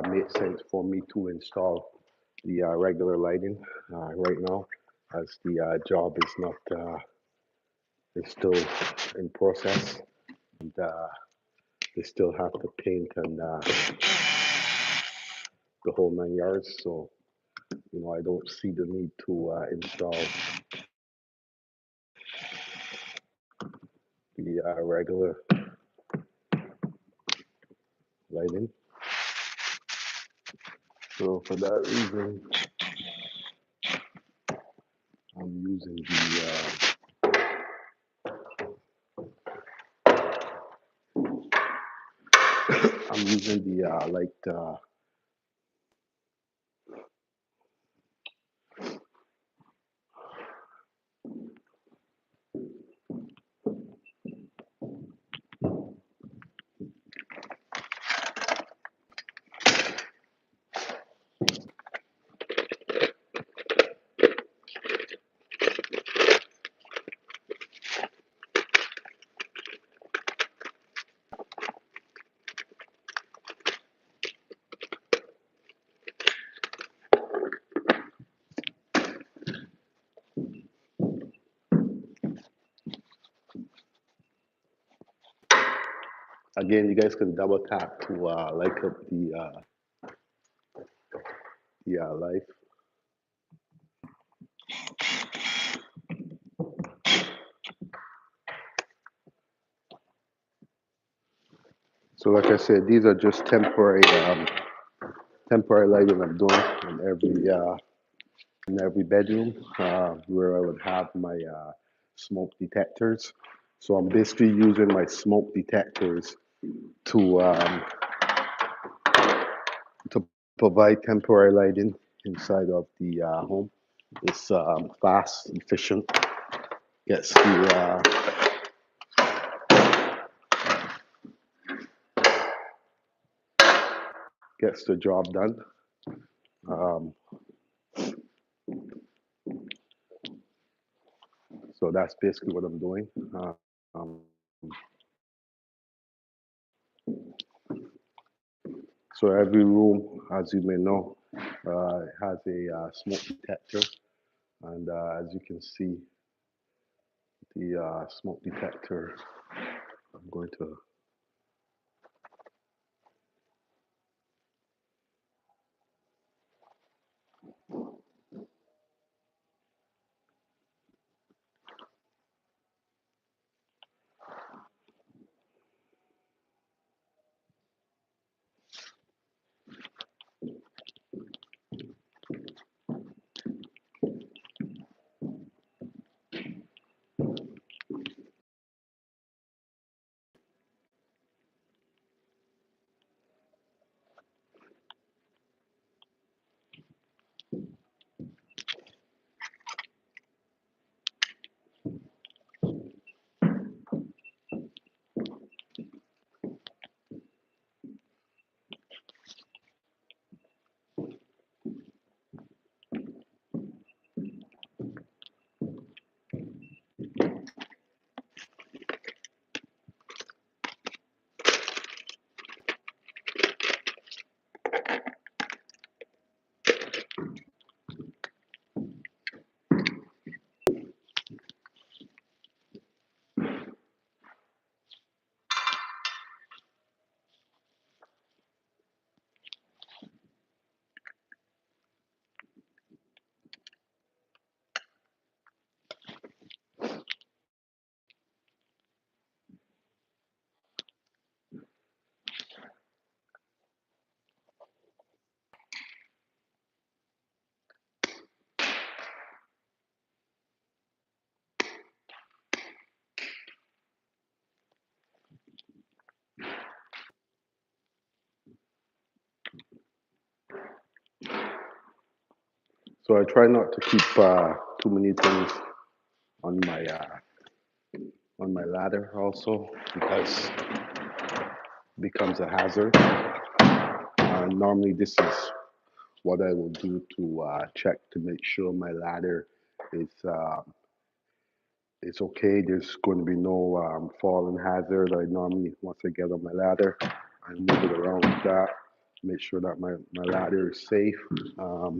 made sense for me to install the regular lighting right now, as the job is not is still in process, and they still have to paint and the whole 9 yards. So I don't see the need to install the regular lighting. So for that reason, I'm using the light. Again, you guys can double tap to like up the live. So like I said, these are just temporary lighting I'm doing in every bedroom where I would have my smoke detectors. So I'm basically using my smoke detectors to to provide temporary lighting inside of the home. It's fast, efficient, gets the job done. Um, so that's basically what I'm doing. So every room, as you may know, has a smoke detector, and as you can see, the smoke detector. I'm going to. So I try not to keep too many things on my ladder also, because it becomes a hazard. Normally, this is what I will do to check to make sure my ladder is it's okay. There's going to be no falling hazard. I normally, once I get on my ladder, I move it around like that. make sure that my ladder is safe.